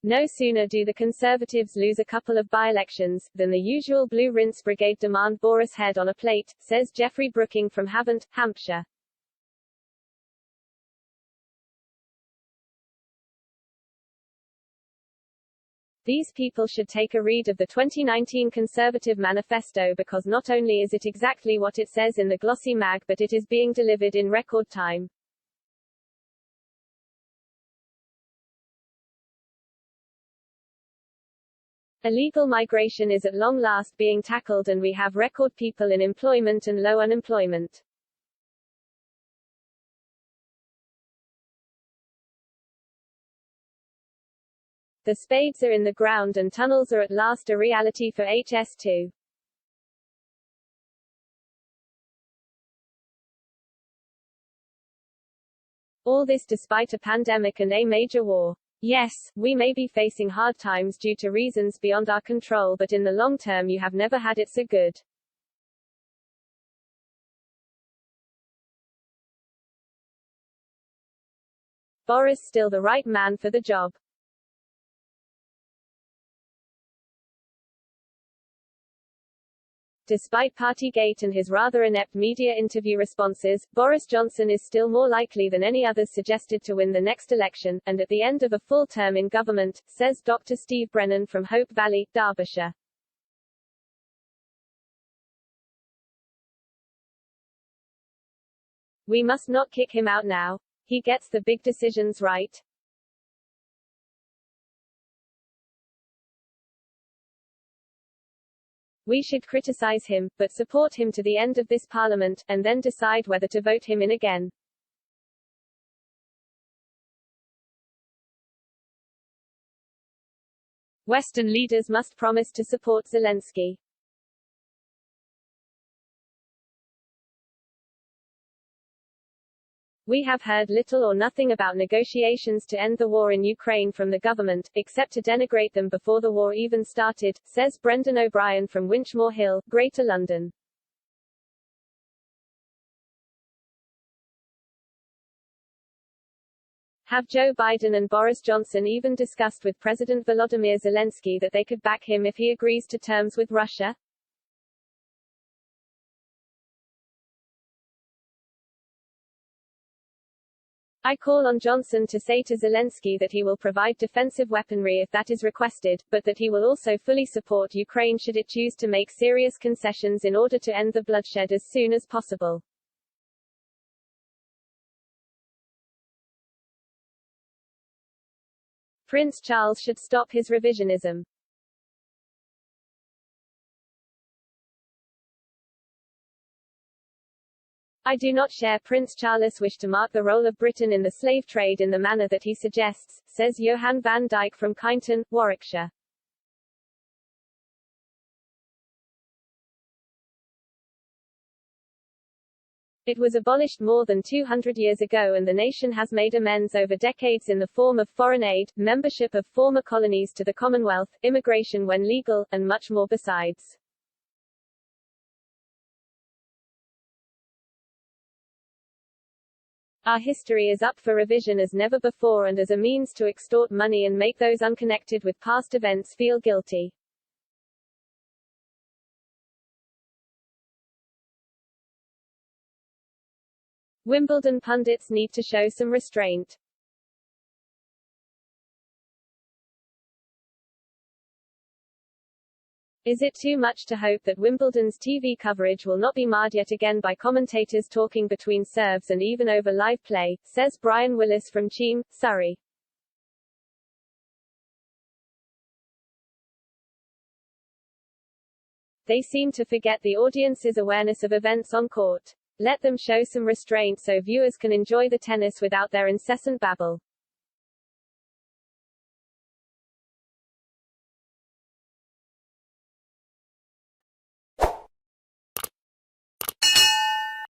No sooner do the Conservatives lose a couple of by-elections, than the usual Blue Rinse Brigade demand Boris head on a plate, says Geoffrey Brooking from Havant, Hampshire. These people should take a read of the 2019 Conservative Manifesto because not only is it exactly what it says in the glossy mag but it is being delivered in record time. Illegal migration is at long last being tackled and we have record people in employment and low unemployment. The spades are in the ground and tunnels are at last a reality for HS2. All this despite a pandemic and a major war. Yes, we may be facing hard times due to reasons beyond our control, but in the long term you have never had it so good. Boris still the right man for the job. Despite Partygate and his rather inept media interview responses, Boris Johnson is still more likely than any others suggested to win the next election, and at the end of a full term in government, says Dr. Steve Brennan from Hope Valley, Derbyshire. We must not kick him out now. He gets the big decisions right. We should criticize him, but support him to the end of this parliament, and then decide whether to vote him in again. Western leaders must promise to support Zelensky. We have heard little or nothing about negotiations to end the war in Ukraine from the government, except to denigrate them before the war even started, says Brendan O'Brien from Winchmore Hill, Greater London. Have Joe Biden and Boris Johnson even discussed with President Volodymyr Zelensky that they could back him if he agrees to terms with Russia? I call on Johnson to say to Zelensky that he will provide defensive weaponry if that is requested, but that he will also fully support Ukraine should it choose to make serious concessions in order to end the bloodshed as soon as possible. Prince Charles should stop his revisionism. I do not share Prince Charles' wish to mark the role of Britain in the slave trade in the manner that he suggests, says Johan van Dijk from Kyneton, Warwickshire. It was abolished more than 200 years ago and the nation has made amends over decades in the form of foreign aid, membership of former colonies to the Commonwealth, immigration when legal, and much more besides. Our history is up for revision as never before and as a means to extort money and make those unconnected with past events feel guilty. Wimbledon pundits need to show some restraint. Is it too much to hope that Wimbledon's TV coverage will not be marred yet again by commentators talking between serves and even over live play, says Brian Willis from Cheam, Surrey. They seem to forget the audience's awareness of events on court. Let them show some restraint so viewers can enjoy the tennis without their incessant babble.